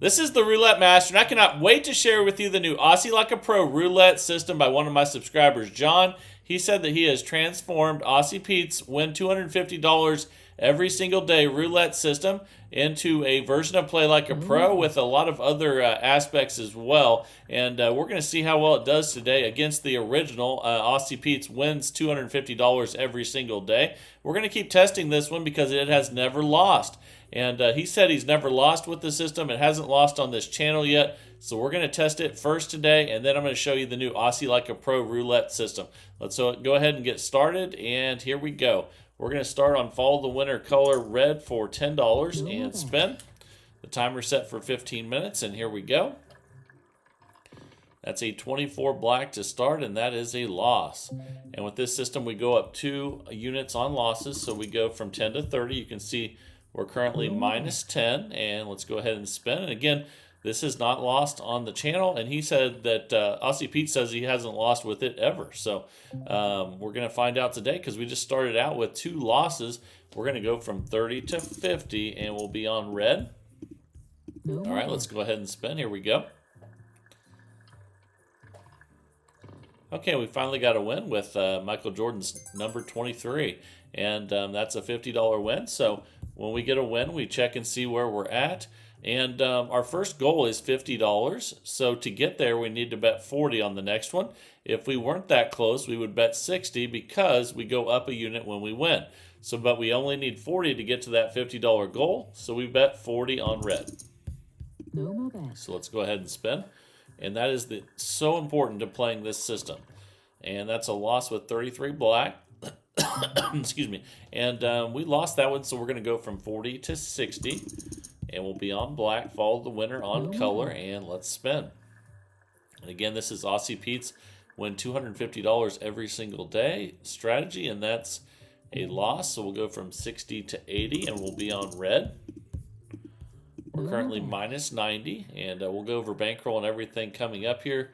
This is the Roulette Master, and I cannot wait to share with you the new Aussie Like a Pro roulette system by one of my subscribers, John. He said that he has transformed Aussie Pete's win $250 every single day roulette system into a version of Play Like a Pro with a lot of other aspects as well. And we're going to see how well it does today against the original. Aussie Pete's wins $250 every single day. We're going to keep testing this one because it has never lost. And he said he's never lost with the system. It hasn't lost on this channel yet. So we're going to test it first today, and then I'm going to show you the new Aussie Like a Pro roulette system. Let's go ahead and get started, and here we go. We're going to start on Follow the Winner color red for $10 and spin. The timer set for 15 minutes, and here we go. That's a 24 black to start, and that is a loss. And with this system, we go up 2 units on losses, so we go from 10 to 30. You can see we're currently minus 10, and let's go ahead and spin. And again, this is not lost on the channel, and he said that Aussie Pete says he hasn't lost with it ever. So we're going to find out today because we just started out with 2 losses. We're going to go from 30 to 50, and we'll be on red. All right, let's go ahead and spin. Here we go. Okay, we finally got a win with Michael Jordan's number 23, and that's a $50 win. So when we get a win, we check and see where we're at. And our first goal is $50. So to get there, we need to bet 40 on the next one. If we weren't that close, we would bet 60 because we go up a unit when we win. So, but we only need 40 to get to that $50 goal. So we bet 40 on red. No more bets. So let's go ahead and spin. And that is so important to playing this system. And that's a loss with 33 black. Excuse me. And we lost that one, so we're going to go from 40 to 60. And we'll be on black, follow the winner on color, and let's spin. And again, this is Aussie Pete's win $250 every single day strategy, and that's a loss. So we'll go from 60 to 80, and we'll be on red. We're currently minus 90, and we'll go over bankroll and everything coming up here.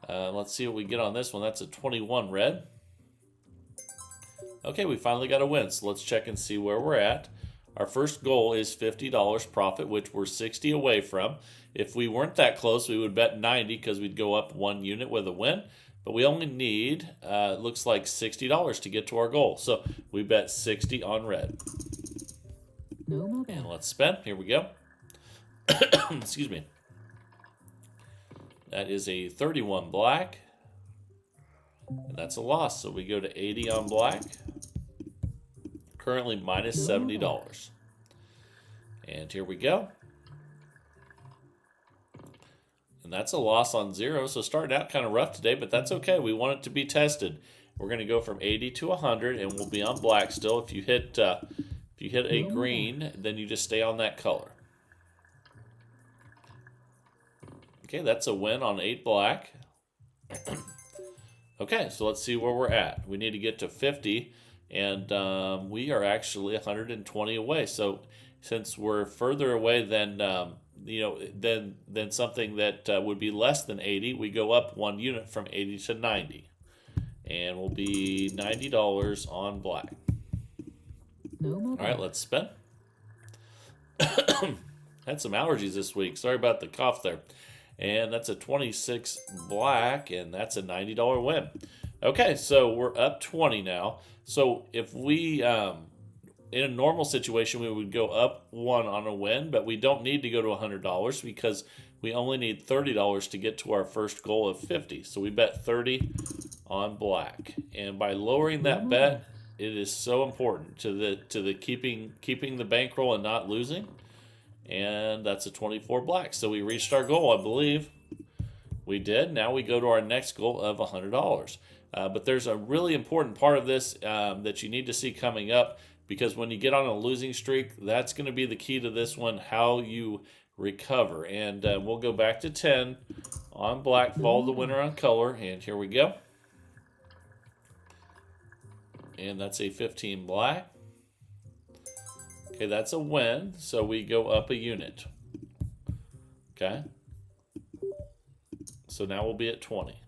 Let's see what we get on this one. That's a 21 red. Okay, we finally got a win, so let's check and see where we're at. Our first goal is $50 profit, which we're 60 away from. If we weren't that close, we would bet 90 because we'd go up 1 unit with a win. But we only need, looks like $60 to get to our goal. So we bet 60 on red. No more bets. And let's spin. Here we go. Excuse me. That is a 31 black. And that's a loss. So we go to 80 on black. Currently minus $70. And here we go. And that's a loss on 0. So started out kind of rough today, but that's okay. We want it to be tested. We're going to go from 80 to 100, and we'll be on black still. If you hit a green, then you just stay on that color. Okay, that's a win on 8 black. Okay, so let's see where we're at. We need to get to 50. And we are actually 120 away. So since we're further away than than something that would be less than 80, we go up 1 unit from 80 to 90, and we'll be $90 on black. No more All right, let's spin. Had some allergies this week. Sorry about the cough there. And that's a 26 black, and that's a $90 win. Okay, so we're up 20 now. So if we, in a normal situation, we would go up 1 on a win, but we don't need to go to $100 because we only need $30 to get to our first goal of 50. So we bet 30 on black. And by lowering that bet, it is so important to the keeping the bankroll and not losing. And that's a 24 black. So we reached our goal, I believe. We did. Now we go to our next goal of $100. But there's a really important part of this that you need to see coming up, because when you get on a losing streak, that's going to be the key to this one, how you recover. And we'll go back to 10 on black, follow the winner on color, and here we go. And that's a 15 black. Okay, that's a win, so we go up a unit. Okay. So now we'll be at 20.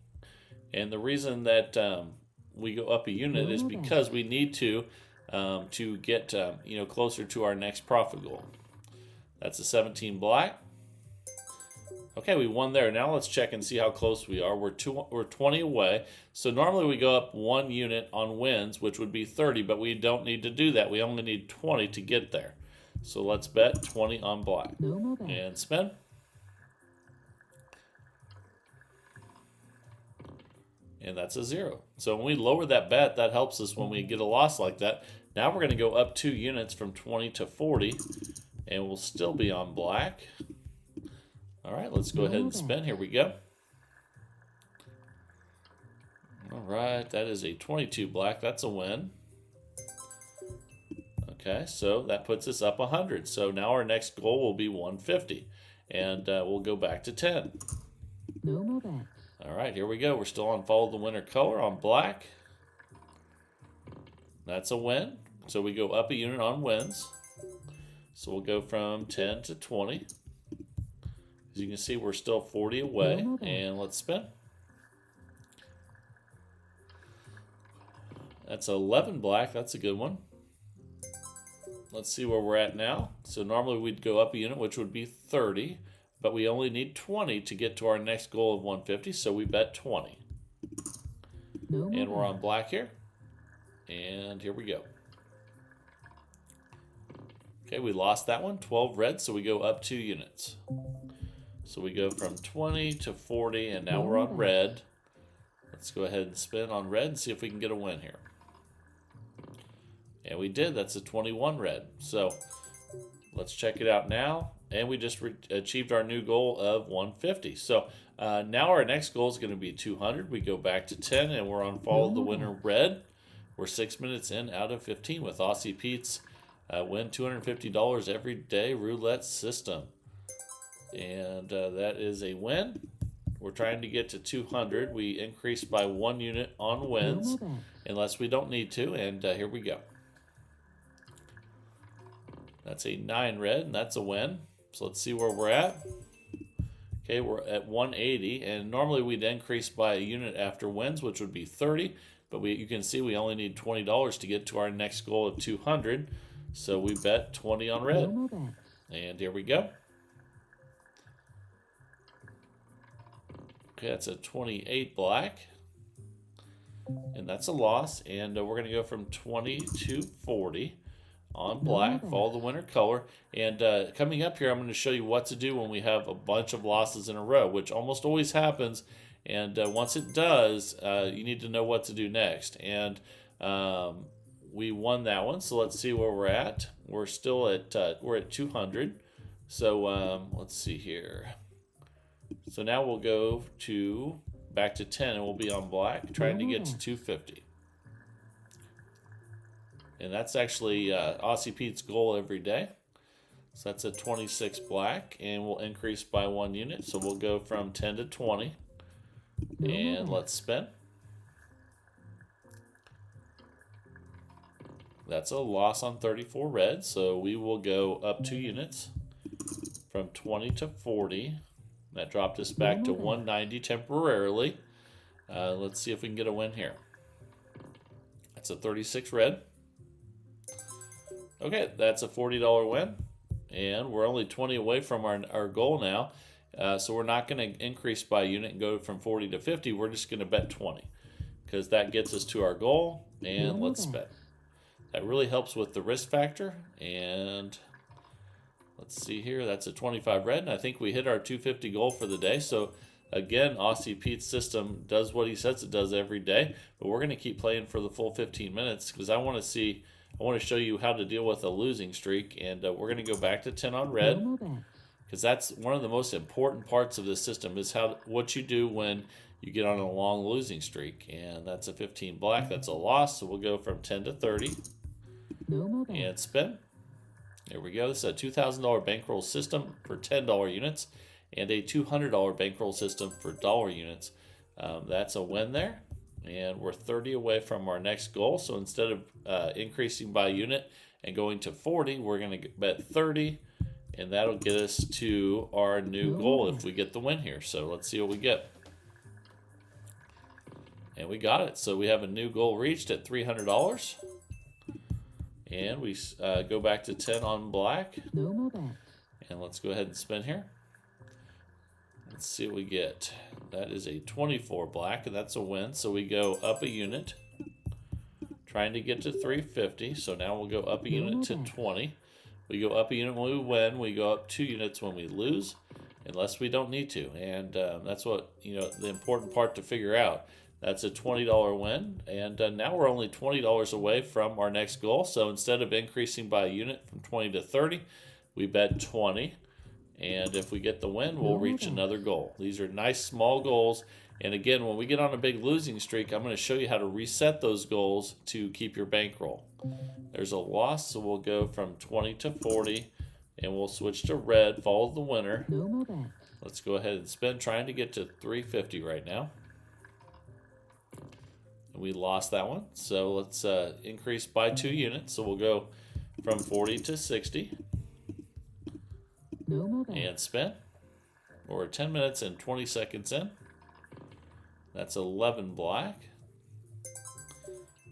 And the reason that we go up a unit is because we need to get closer to our next profit goal. That's a 17 black. Okay, we won there. Now let's check and see how close we are. We're 20 away. So normally we go up 1 unit on wins, which would be 30, but we don't need to do that. We only need 20 to get there. So let's bet 20 on black. No more bets. And spin. And that's a 0. So when we lower that bet, that helps us when we get a loss like that. Now we're going to go up 2 units from 20 to 40, and we'll still be on black. All right, let's go ahead and spin. Here we go. All right, that is a 22 black. That's a win. Okay, so that puts us up 100. So now our next goal will be 150, and we'll go back to 10. No more bets. All right, here we go. We're still on follow the winner color on black. That's a win. So we go up a unit on wins. So we'll go from 10 to 20. As you can see, we're still 40 away. And let's spin. That's 11 black. That's a good one. Let's see where we're at now. So normally we'd go up a unit, which would be 30. But we only need 20 to get to our next goal of 150. So we bet 20. And we're on black here. And here we go. Okay, we lost that one. 12 red, so we go up 2 units. So we go from 20 to 40, and now we're on red. Let's go ahead and spin on red and see if we can get a win here. And we did. That's a 21 red. So let's check it out now. And we just achieved our new goal of 150. So now our next goal is going to be 200. We go back to 10, and we're on follow the winner red. We're 6 minutes in out of 15 with Aussie Pete's win $250 every day roulette system. And that is a win. We're trying to get to 200. We increased by 1 unit on wins, unless we don't need to. And here we go. That's a 9 red, and that's a win. So let's see where we're at. Okay, we're at 180, and normally we'd increase by a unit after wins, which would be 30. But you can see we only need $20 to get to our next goal of 200. So we bet 20 on red. And here we go. Okay, that's a 28 black. And that's a loss. And we're going to go from 20 to 40 on black. Follow the winner color. And coming up here, I'm going to show you what to do when we have a bunch of losses in a row, which almost always happens. And once it does, you need to know what to do next. And we won that one, so let's see where we're at. We're still at we're at 200. So let's see here. So now we'll go back to 10, and we'll be on black, trying to get to 250. And that's actually Aussie Pete's goal every day. So that's a 26 black, and we'll increase by 1 unit. So we'll go from 10 to 20. And let's spin. That's a loss on 34 red, so we will go up 2 units from 20 to 40. That dropped us back to 190 temporarily. Let's see if we can get a win here. That's a 36 red. Okay, that's a $40 win. And we're only 20 away from our goal now. So we're not going to increase by a unit and go from 40 to 50. We're just going to bet 20 because that gets us to our goal. And let's bet. That really helps with the risk factor. And let's see here. That's a 25 red. And I think we hit our 250 goal for the day. So again, Aussie Pete's system does what he says it does every day. But we're going to keep playing for the full 15 minutes because I want to show you how to deal with a losing streak. And we're going to go back to 10 on red. Because that's one of the most important parts of this system is what you do when you get on a long losing streak. And that's a 15 black. That's a loss. So we'll go from 10 to 30. And spin. There we go. This is a $2,000 bankroll system for $10 units and a $200 bankroll system for dollar units. That's a win there. And we're 30 away from our next goal. So instead of increasing by unit and going to 40, we're going to bet 30. And that'll get us to our new goal if we get the win here. So let's see what we get. And we got it. So we have a new goal reached at $300. And we go back to 10 on black. And let's go ahead and spin here. Let's see what we get. That is a 24 black, and that's a win. So we go up a unit, trying to get to 350. So now we'll go up a unit to 20. We go up a unit when we win. We go up 2 units when we lose, unless we don't need to. And that's what, the important part to figure out. That's a $20 win. And now we're only $20 away from our next goal. So instead of increasing by a unit from 20 to 30, we bet 20. And if we get the win, we'll reach another goal. These are nice small goals. And again, when we get on a big losing streak, I'm going to show you how to reset those goals to keep your bankroll. There's a loss, so we'll go from 20 to 40, and we'll switch to red, follow the winner. No more bets. Let's go ahead and spin, trying to get to 350 right now. And we lost that one, so let's increase by 2 units. So we'll go from 40 to 60. No more bets. And spin. We're 10 minutes and 20 seconds in. That's 11 black.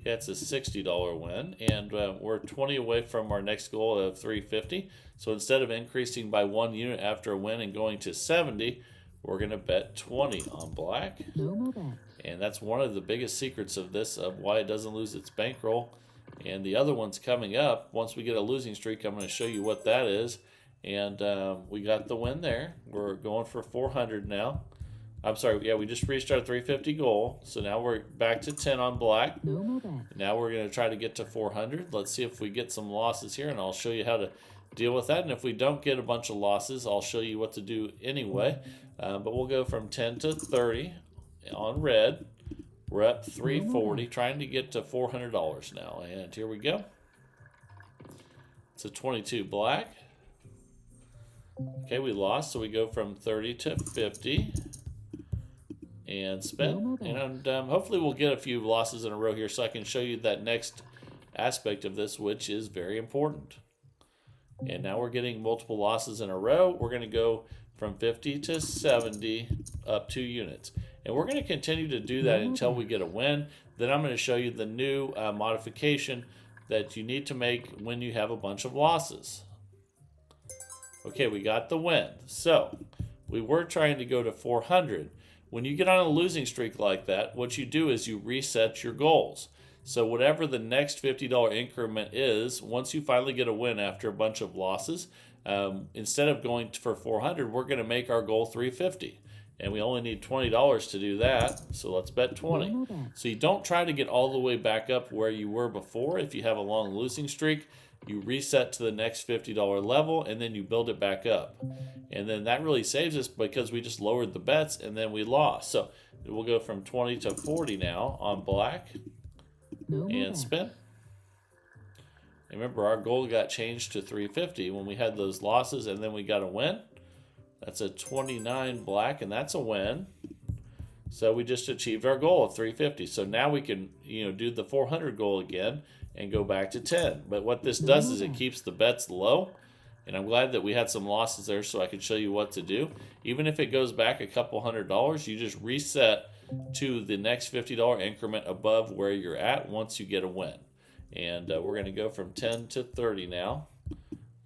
That's a $60 win, and we're 20 away from our next goal of 350. So instead of increasing by 1 unit after a win and going to 70, we're going to bet 20 on black. No more bets. And that's one of the biggest secrets of this, of why it doesn't lose its bankroll. And the other one's coming up. Once we get a losing streak, I'm going to show you what that is. And we got the win there. We're going for 400 now. I'm sorry, yeah, we just reached our 350 goal. So now we're back to 10 on black. No more bets. Now we're going to try to get to 400. Let's see if we get some losses here, and I'll show you how to deal with that. And if we don't get a bunch of losses, I'll show you what to do anyway. But we'll go from 10 to 30 on red. We're up 340, trying to get to $400 now. And here we go. It's a 22 black. Okay, we lost, so we go from 30 to 50. And spin. And hopefully we'll get a few losses in a row here so I can show you that next aspect of this, which is very important. And now we're getting multiple losses in a row. We're going to go from 50 to 70, up 2 units. And we're going to continue to do that until we get a win. Then I'm going to show you the new modification that you need to make when you have a bunch of losses. Okay, we got the win. So we were trying to go to 400. When you get on a losing streak like that, what you do is you reset your goals. So whatever the next $50 increment is, once you finally get a win after a bunch of losses, instead of going for 400, we're going to make our goal 350. And we only need $20 to do that, so let's bet 20. So you don't try to get all the way back up where you were before. If you have a long losing streak, you reset to the next $50 level, and then you build it back up. And then that really saves us because we just lowered the bets, and then we lost. So we'll go from 20 to 40 now on black, and spin. And remember, our goal got changed to 350 when we had those losses, and then we got a win. That's a 29 black, and that's a win. So we just achieved our goal of 350. So now we can, do the 400 goal again and go back to 10. But what this does is it keeps the bets low. And I'm glad that we had some losses there so I can show you what to do. Even if it goes back a couple $100, you just reset to the next $50 increment above where you're at once you get a win. And we're going to go from 10 to 30 now.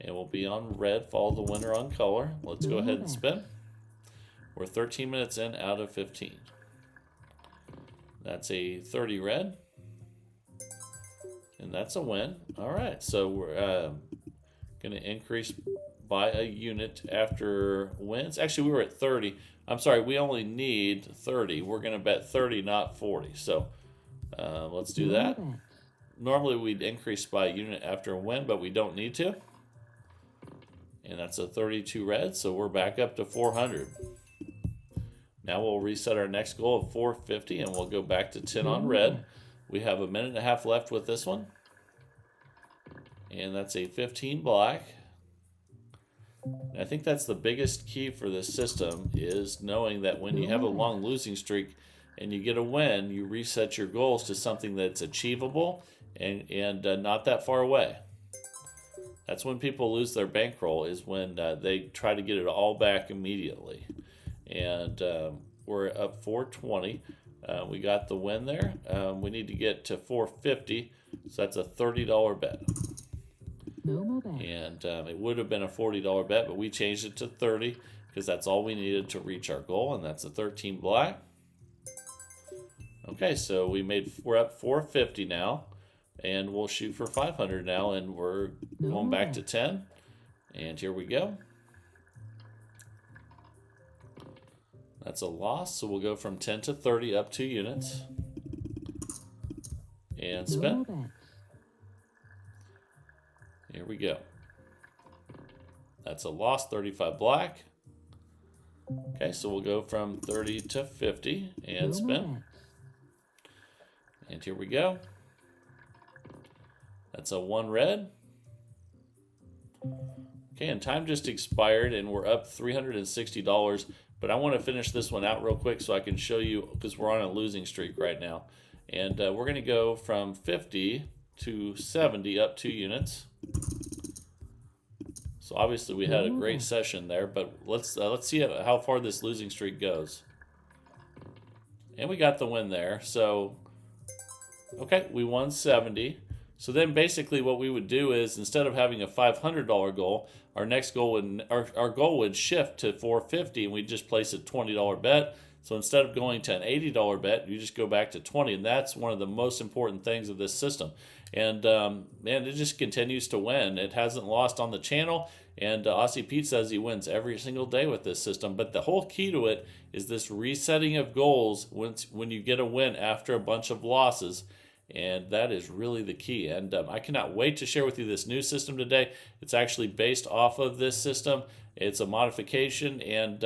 And we'll be on red, follow the winner on color. Let's go ahead and spin. We're 13 minutes in out of 15. That's a 30 red. And that's a win. All right, so we're going to increase by a unit after wins. Actually, we were at 30. I'm sorry, we only need 30. We're going to bet 30, not 40. So let's do that. Normally, we'd increase by a unit after a win, but we don't need to. And that's a 32 red, so we're back up to 400. Now we'll reset our next goal of 450, and we'll go back to 10 on red. We have a minute and a half left with this one. And that's a 15 black. And I think that's the biggest key for this system, is knowing that when you have a long losing streak and you get a win, you reset your goals to something that's achievable and not that far away. That's when people lose their bankroll, is when they try to get it all back immediately. And we're up 420. We got the win there. We need to get to 450, so that's a $30 bet. No more bet. And it would have been a $40 bet, but we changed it to 30. because that's all we needed to reach our goal, and that's a 13 black. Okay, so we're up 450 now, and we'll shoot for 500 now, and we're going back to 10. And here we go. That's a loss, so we'll go from 10 to 30 up 2 units. And spin. Here we go. That's a loss, 35 black. Okay, so we'll go from 30 to 50 and spin. And here we go. That's a 1 red. Okay, and time just expired, and we're up $360. But I want to finish this one out real quick so I can show you, because we're on a losing streak right now. And we're going to go from 50 to 70 up 2 units. So obviously we had a great session there, but let's see how far this losing streak goes. And we got the win there. So, okay, we won 70. So then basically what we would do is, instead of having a $500 goal, our next goal would, our goal would shift to 450, and we'd just place a $20 bet. So instead of going to an $80 bet, you just go back to 20, and that's one of the most important things of this system. And man, it just continues to win. It hasn't lost on the channel, and Aussie Pete says he wins every single day with this system. But the whole key to it is this resetting of goals when you get a win after a bunch of losses. And that is really the key. And I cannot wait to share with you this new system today. It's actually based off of this system. It's a modification, and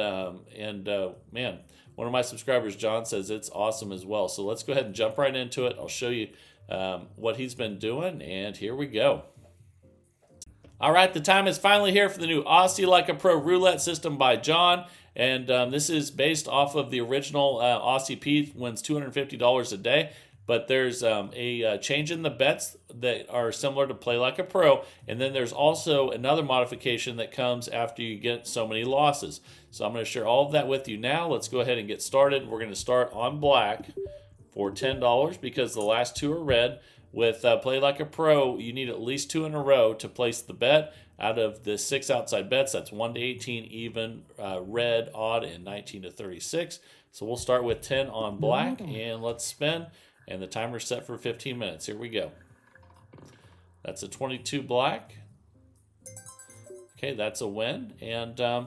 man, one of my subscribers, John, says it's awesome as well. So let's go ahead and jump right into it. I'll show you what he's been doing, and here we go. All right, the time is finally here for the new Aussie Like a Pro roulette system by John. And this is based off of the original Aussie Pete wins $250 a day. But there's a change in the bets that are similar to Play Like a Pro. And then there's also another modification that comes after you get so many losses. So I'm going to share all of that with you now. Let's go ahead and get started. We're going to start on black for $10 because the last 2 are red. With Play Like a Pro, you need at least 2 in a row to place the bet. Out of the 6 outside bets, that's 1 to 18, even, red, odd, and 19 to 36. So we'll start with 10 on black, and let's spin. And the timer's set for 15 minutes. Here we go. That's a 22 black. Okay, that's a win. And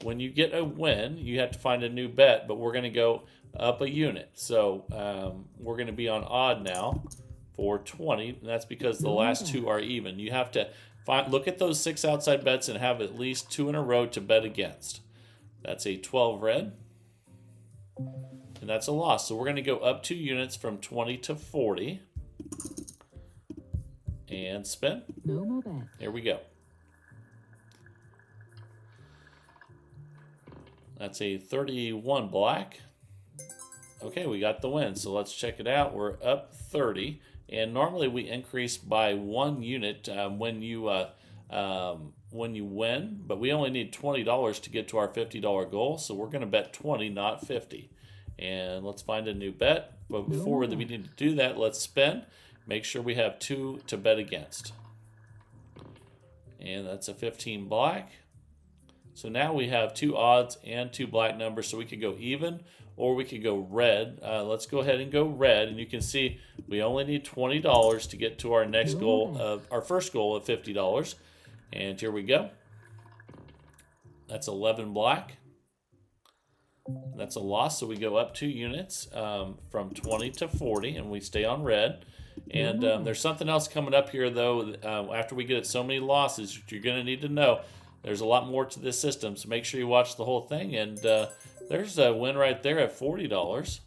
when you get a win, you have to find a new bet, but we're going to go up a unit. So we're going to be on odd now for 20, and that's because the last 2 are even. You have to look at those 6 outside bets and have at least 2 in a row to bet against. That's a 12 red. And that's a loss. So we're going to go up 2 units from 20 to 40. And spin. No more bets. Here we go. That's a 31 black. Okay, we got the win. So let's check it out. We're up 30. And normally we increase by 1 unit when you win. But we only need $20 to get to our $50 goal. So we're going to bet 20, not 50. And let's find a new bet. But before we need to do that, let's spin. Make sure we have 2 to bet against. And that's a 15 black. So now we have 2 odds and 2 black numbers. So we could go even or we could go red. Let's go ahead and go red. And you can see we only need $20 to get to our next goal of our first goal of $50. And here we go. That's 11 black. That's a loss, so we go up 2 units from 20 to 40, and we stay on red. And there's something else coming up here, though. After we get so many losses, you're going to need to know there's a lot more to this system, so make sure you watch the whole thing. And there's a win right there at $40,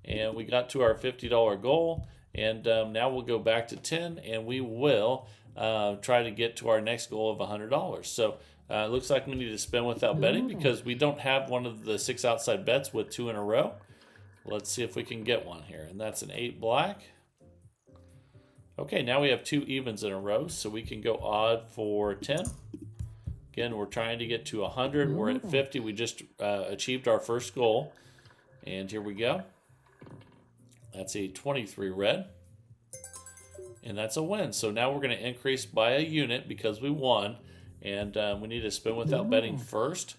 and we got to our $50 goal. And now we'll go back to 10, and we will try to get to our next goal of $100. So it looks like we need to spin without betting because we don't have one of the 6 outside bets with 2 in a row. Let's see if we can get one here. And that's an 8 black. Okay, now we have 2 evens in a row, so we can go odd for 10. Again, we're trying to get to 100. We're at 50. We just achieved our first goal. And here we go. That's a 23 red. And that's a win. So now we're going to increase by a unit because we won. And we need to spin without betting first.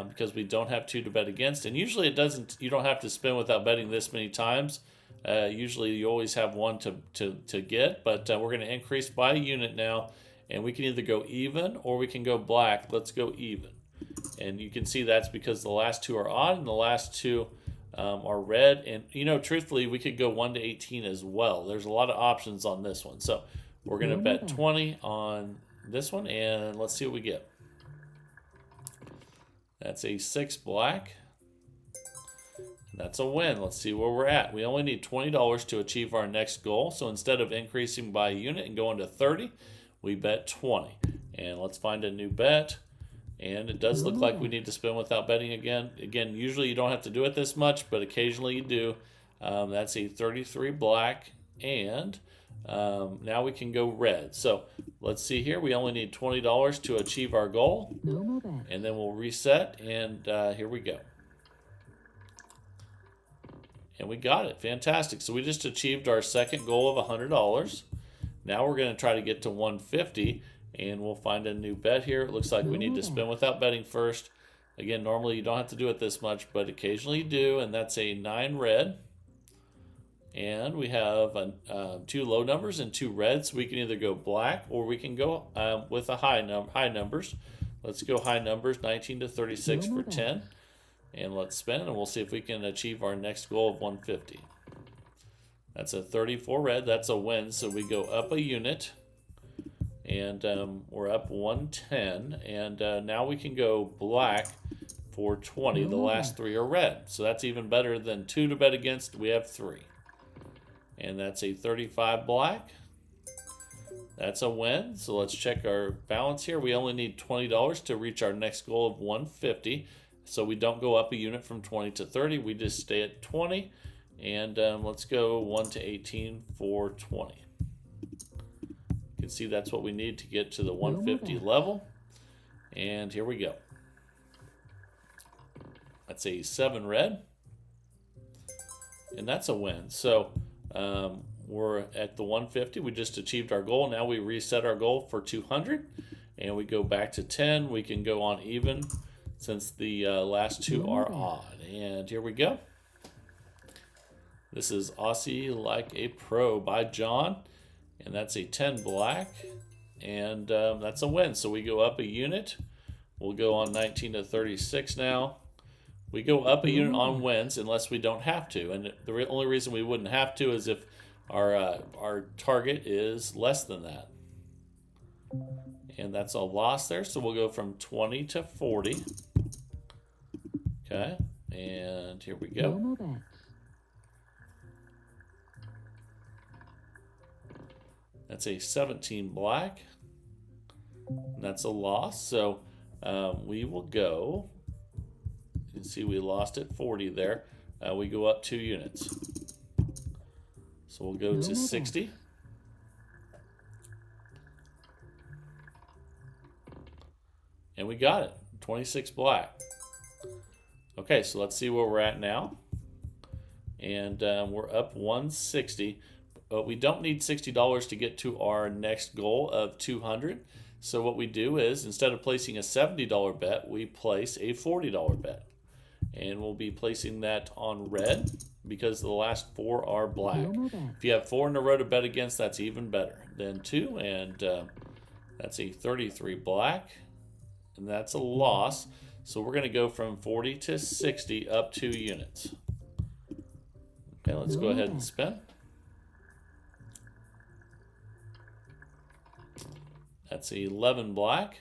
because we don't have 2 to bet against. And usually it doesn't. You don't have to spin without betting this many times. Usually you always have 1 to get, but we're going to increase by a unit now, and we can either go even or we can go black. Let's go even. And you can see that's because the last 2 are odd and the last 2 are red. And, truthfully, we could go 1 to 18 as well. There's a lot of options on this one. So we're going to bet 20 on this one, and let's see what we get. That's a 6 black. That's a win. Let's see where we're at. We only need $20 to achieve our next goal. So instead of increasing by a unit and going to 30, we bet 20. And let's find a new bet. And it does look like we need to spin without betting again. Again, usually you don't have to do it this much, but occasionally you do. That's a 33 black. And now we can go red. So let's see here. We only need $20 to achieve our goal. No more bets. And then we'll reset. And here we go. And we got it. Fantastic. So we just achieved our second goal of $100. Now we're going to try to get to 150, and we'll find a new bet here. It looks like we need to spin without betting first. Again, normally you don't have to do it this much, but occasionally you do, and that's a 9 red. And we have 2 low numbers and 2 reds. We can either go black or we can go with a high numbers. Let's go high numbers, 19 to 36 for 10. And let's spin, and we'll see if we can achieve our next goal of 150. That's a 34 red. That's a win. So we go up a unit, and we're up 110. And now we can go black for 20. The last 3 are red. So that's even better than 2 to bet against. We have 3. And that's a 35 black. That's a win. So let's check our balance here. We only need $20 to reach our next goal of 150. So we don't go up a unit from 20 to 30. We just stay at 20. And let's go 1 to 18 for 20. You can see that's what we need to get to the 150 level. And here we go. That's a 7 red. And that's a win. So we're at the 150. We just achieved our goal. Now we reset our goal for 200. And we go back to 10. We can go on even, since the last 2 are odd. And here we go. This is Aussie Like a Pro by John. And that's a 10 black. And that's a win. So we go up a unit. We'll go on 19 to 36 now. We go up a unit on wins unless we don't have to. And the only reason we wouldn't have to is if our target is less than that. And that's a loss there. So we'll go from 20 to 40. Okay. And here we go. No more bets. That's a 17 black. And that's a loss. So we will go. You can see we lost at 40 there. We go up 2 units. So we'll go to 60. And we got it. 26 black. Okay, so let's see where we're at now. And we're up 160. But we don't need $60 to get to our next goal of 200. So what we do is, instead of placing a $70 bet, we place a $40 bet. And we'll be placing that on red because the last 4 are black. If you have 4 in a row to bet against, that's even better than 2. And that's a 33 black. And that's a loss. So we're going to go from 40 to 60 up 2 units. Okay, let's go ahead and spin. That's 11 black.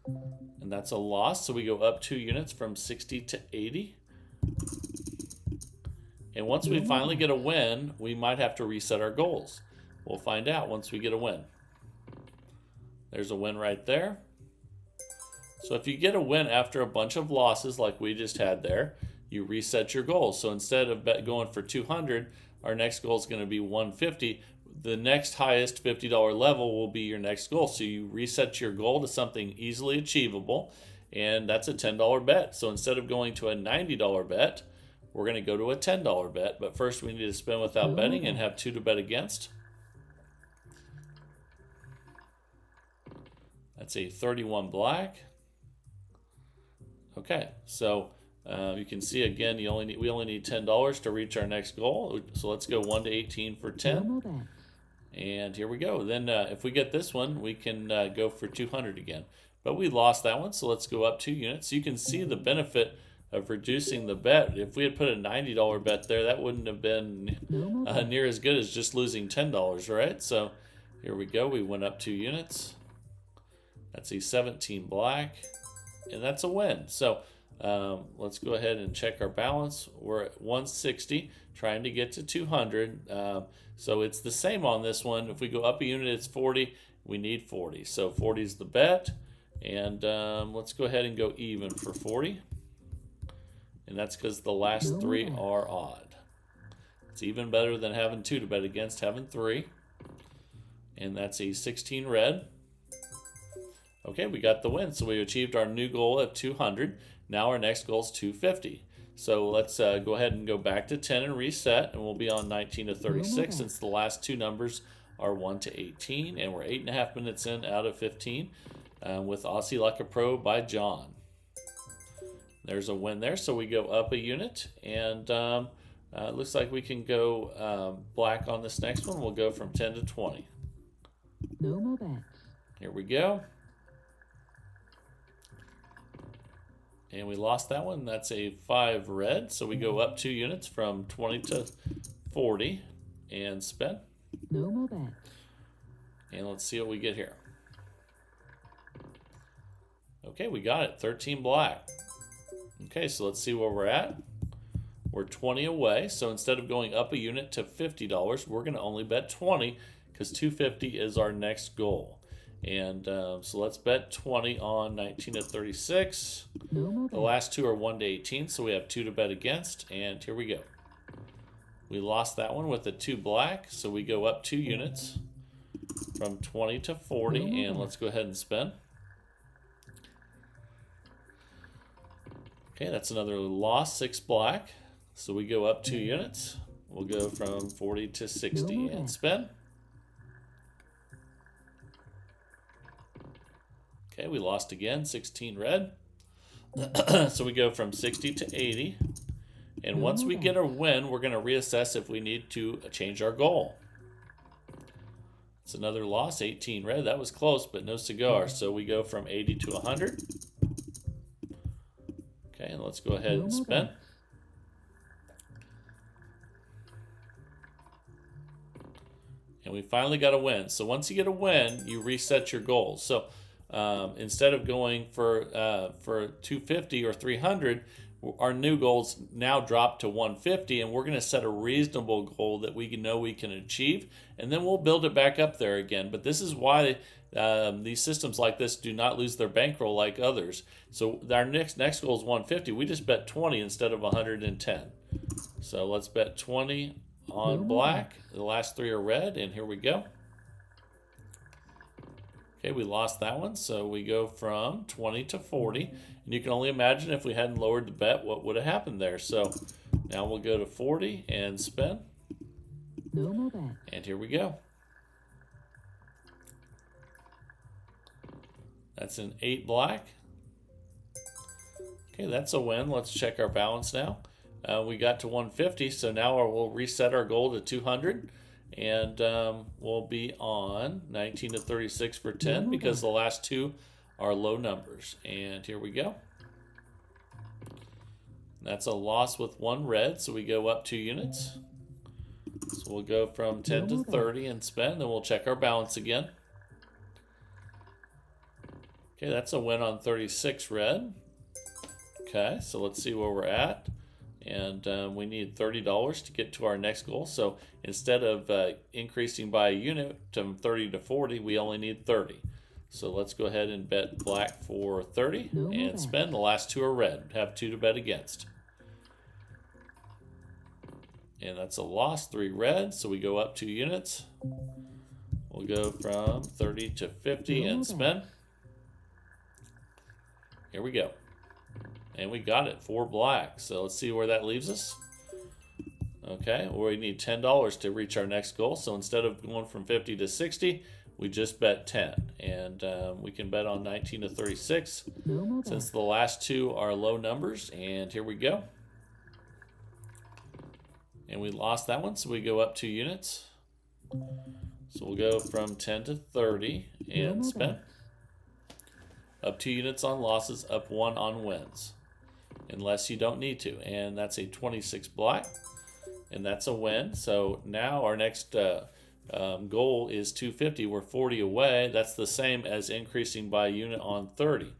And that's a loss. So we go up 2 units from 60 to 80. And once we finally get a win, we might have to reset our goals. We'll find out once we get a win. There's a win right there. So if you get a win after a bunch of losses like we just had there, you reset your goals. So instead of going for 200, our next goal is going to be 150. The next highest $50 level will be your next goal. So you reset your goal to something easily achievable, and that's a $10 bet. So instead of going to a $90 bet, we're going to go to a $10 bet. But first we need to spin without betting and have 2 to bet against. That's a 31 black. Okay, so you can see again, we only need $10 to reach our next goal. So let's go 1 to 18 for No 10. more bets. And here we go. Then if we get this one, we can go for 200 again. But we lost that one, so let's go up 2 units. So you can see the benefit of reducing the bet. If we had put a $90 bet there, that wouldn't have been No more bets. near as good as just losing $10, right? So here we go. We went up 2 units. That's a 17 black, and that's a win. So let's go ahead and check our balance. We're at 160, trying to get to 200. So it's the same on this one. If we go up a unit, it's 40. We need 40. So 40 is the bet. And let's go ahead and go even for 40. And that's because the last 3 are odd. It's even better than having 2 to bet against, having 3. And that's a 16 red. Okay, we got the win. So we achieved our new goal of 200. Now our next goal is 250. So let's go ahead and go back to 10 and reset, and we'll be on 19 to 36 since the last 2 numbers are 1 to 18, and we're 8.5 minutes in out of 15 with Aussie Like a Pro by John. There's a win there, so we go up a unit, and it looks like we can go black on this next one. We'll go from 10 to 20. No more bets. Here we go. And we lost that one. That's a 5 red. So we go up 2 units from 20 to 40 and spin. No more bets. And let's see what we get here. Okay, we got it. 13 black. Okay, so let's see where we're at. We're 20 away. So instead of going up a unit to $50, we're going to only bet 20 because 250 is our next goal. And so let's bet 20 on 19 to 36. No more The bets. last 2 are 1 to 18, so we have 2 to bet against. And here we go. We lost that one with a 2 black, so we go up 2 units from 20 to 40. And let's go ahead and spin. Okay, that's another loss, 6 black. So we go up 2 units. We'll go from 40 to 60 and spin. Okay, we lost again, 16 red. So we go from 60 to 80. And once we get a win, we're going to reassess if we need to change our goal. It's another loss, 18 red. That was close, but no cigar. So we go from 80 to 100. Okay, and let's go ahead and spin. And we finally got a win. So once you get a win, you reset your goals. So instead of going for 250 or 300, our new goals now drop to 150, and we're going to set a reasonable goal that we know we can achieve, and then we'll build it back up there again. But this is why these systems like this do not lose their bankroll like others. So our next goal is 150. We just bet 20 instead of 110. So let's bet 20 on black. The last 3 are red, and here we go. Okay, we lost that one, so we go from 20 to 40. And you can only imagine if we hadn't lowered the bet, what would have happened there. So now we'll go to 40 and spin. No more bets. And here we go. That's an 8 black. Okay, that's a win. Let's check our balance now. We got to 150, so now we'll reset our goal to 200. And we'll be on 19 to 36 for 10 because the last 2 are low numbers. And here we go. That's a loss with 1 red, so we go up 2 units. So we'll go from 10 to 30 and spend, then we'll check our balance again. Okay, that's a win on 36 red. Okay, so let's see where we're at. And we need $30 to get to our next goal. So instead of increasing by a unit from 30 to 40, we only need 30. So let's go ahead and bet black for 30 and spend. The last 2 are red. Have 2 to bet against. And that's a loss, 3 red. So we go up 2 units. We'll go from 30 to 50 and spend. Here we go. And we got it, 4 black. So let's see where that leaves us. Okay, well, we need $10 to reach our next goal. So instead of going from 50 to 60, we just bet 10. And we can bet on 19 to 36 No more since bet. the last two are low numbers. And here we go. And we lost that one, so we go up 2 units. So we'll go from 10 to 30 No and more spin. bet. Up 2 units on losses, up 1 on wins. Unless you don't need to. And that's a 26 black. And that's a win. So now our next goal is 250. We're 40 away. That's the same as increasing by a unit on 30.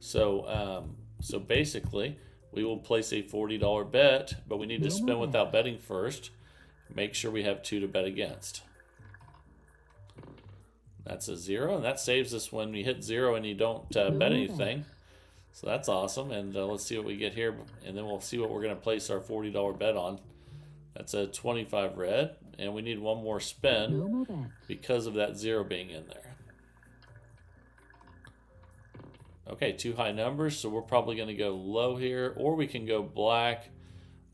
So so basically, we will place a $40 bet, but we need to No spin more without betting first. Make sure we have 2 to bet against. That's a 0, and that saves us when we hit 0 and you don't bet more anything. So that's awesome. And let's see what we get here, and then we'll see what we're going to place our $40 bet on. That's a 25 red, and we need one more spin No more bet. because of that 0 being in there. Okay, 2 high numbers, so we're probably going to go low here, or we can go black.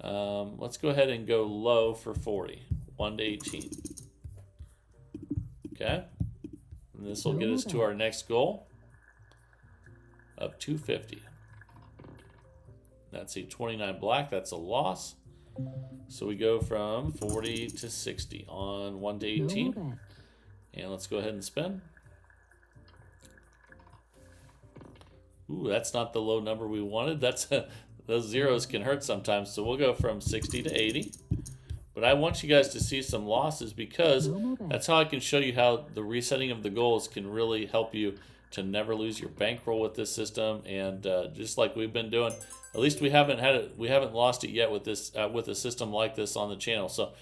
Let's go ahead and go low for 40, 1 to 18. Okay, and this will get us to our next goal of 250. That's a 29 black, that's a loss. So we go from 40 to 60 on 1 to No 18. more bet. And let's go ahead and spin. Ooh, that's not the low number we wanted. That's those zeros can hurt sometimes. So we'll go from 60 to 80. But I want you guys to see some losses because No more bet. that's how I can show you how the resetting of the goals can really help you to never lose your bankroll with this system. And just like we've been doing, at least we haven't had it. We haven't lost it yet with this with a system like this on the channel. So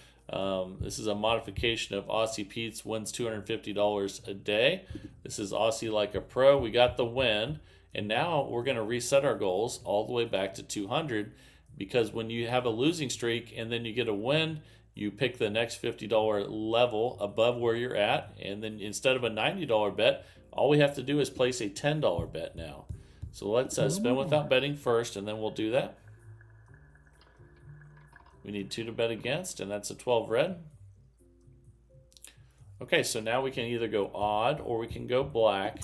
this is a modification of Aussie Pete's wins $250 a day. This is Aussie like a pro. We got the win, and now we're going to reset our goals all the way back to 200. Because when you have a losing streak and then you get a win, you pick the next $50 level above where you're at, and then instead of a $90 bet, all we have to do is place a $10 bet now. So let's spin without betting first, and then we'll do that. We need 2 to bet against, and that's a 12 red. Okay, so now we can either go odd or we can go black,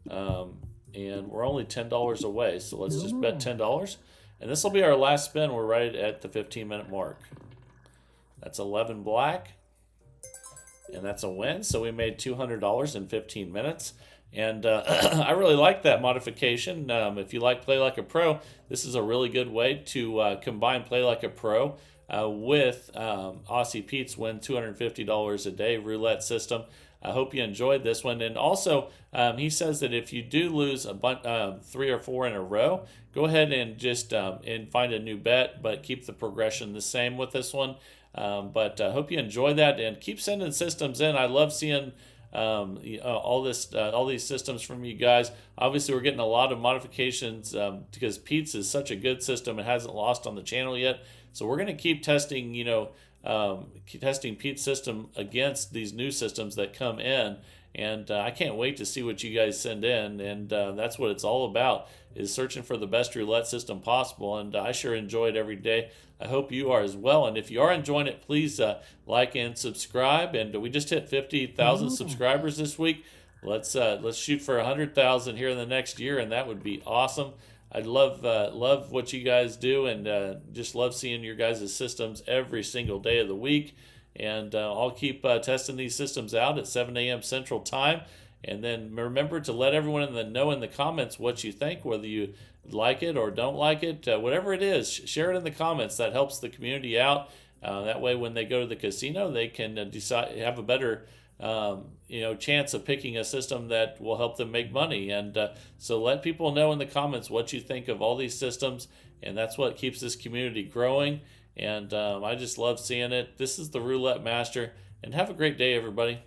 and we're only $10 away. So let's just bet $10, and this will be our last spin. We're right at the 15-minute mark. That's 11 black, and that's a win. So we made $200 in 15 minutes. And I really like that modification. If you like Play Like a Pro, this is a really good way to combine Play Like a Pro with Aussie Pete's Win $250 a day roulette system. I hope you enjoyed this one. And also, he says that if you do lose a 3 or 4 in a row, go ahead and just and find a new bet, but keep the progression the same with this one. But I hope you enjoy that, and keep sending systems in. I love seeing all these systems from you guys. Obviously, we're getting a lot of modifications because Pete's is such a good system. It hasn't lost on the channel yet, so we're going to keep testing. Keep testing Pete's system against these new systems that come in, and I can't wait to see what you guys send in. And that's what it's all about, is searching for the best roulette system possible. And I sure enjoy it every day. I hope you are as well. And if you are enjoying it, please like and subscribe. And we just hit 50,000 subscribers this week. Let's shoot for 100,000 here in the next year, and that would be awesome. I love what you guys do, and just love seeing your guys' systems every single day of the week. And I'll keep testing these systems out at 7 a.m. Central Time. And then remember to let everyone know in the comments what you think, whether you like it or don't like it. Whatever it is, share it in the comments. That helps the community out. That way, when they go to the casino, they can have a better chance of picking a system that will help them make money. And so let people know in the comments what you think of all these systems, and that's what keeps this community growing. And I just love seeing it. This is the Roulette Master, and have a great day, everybody.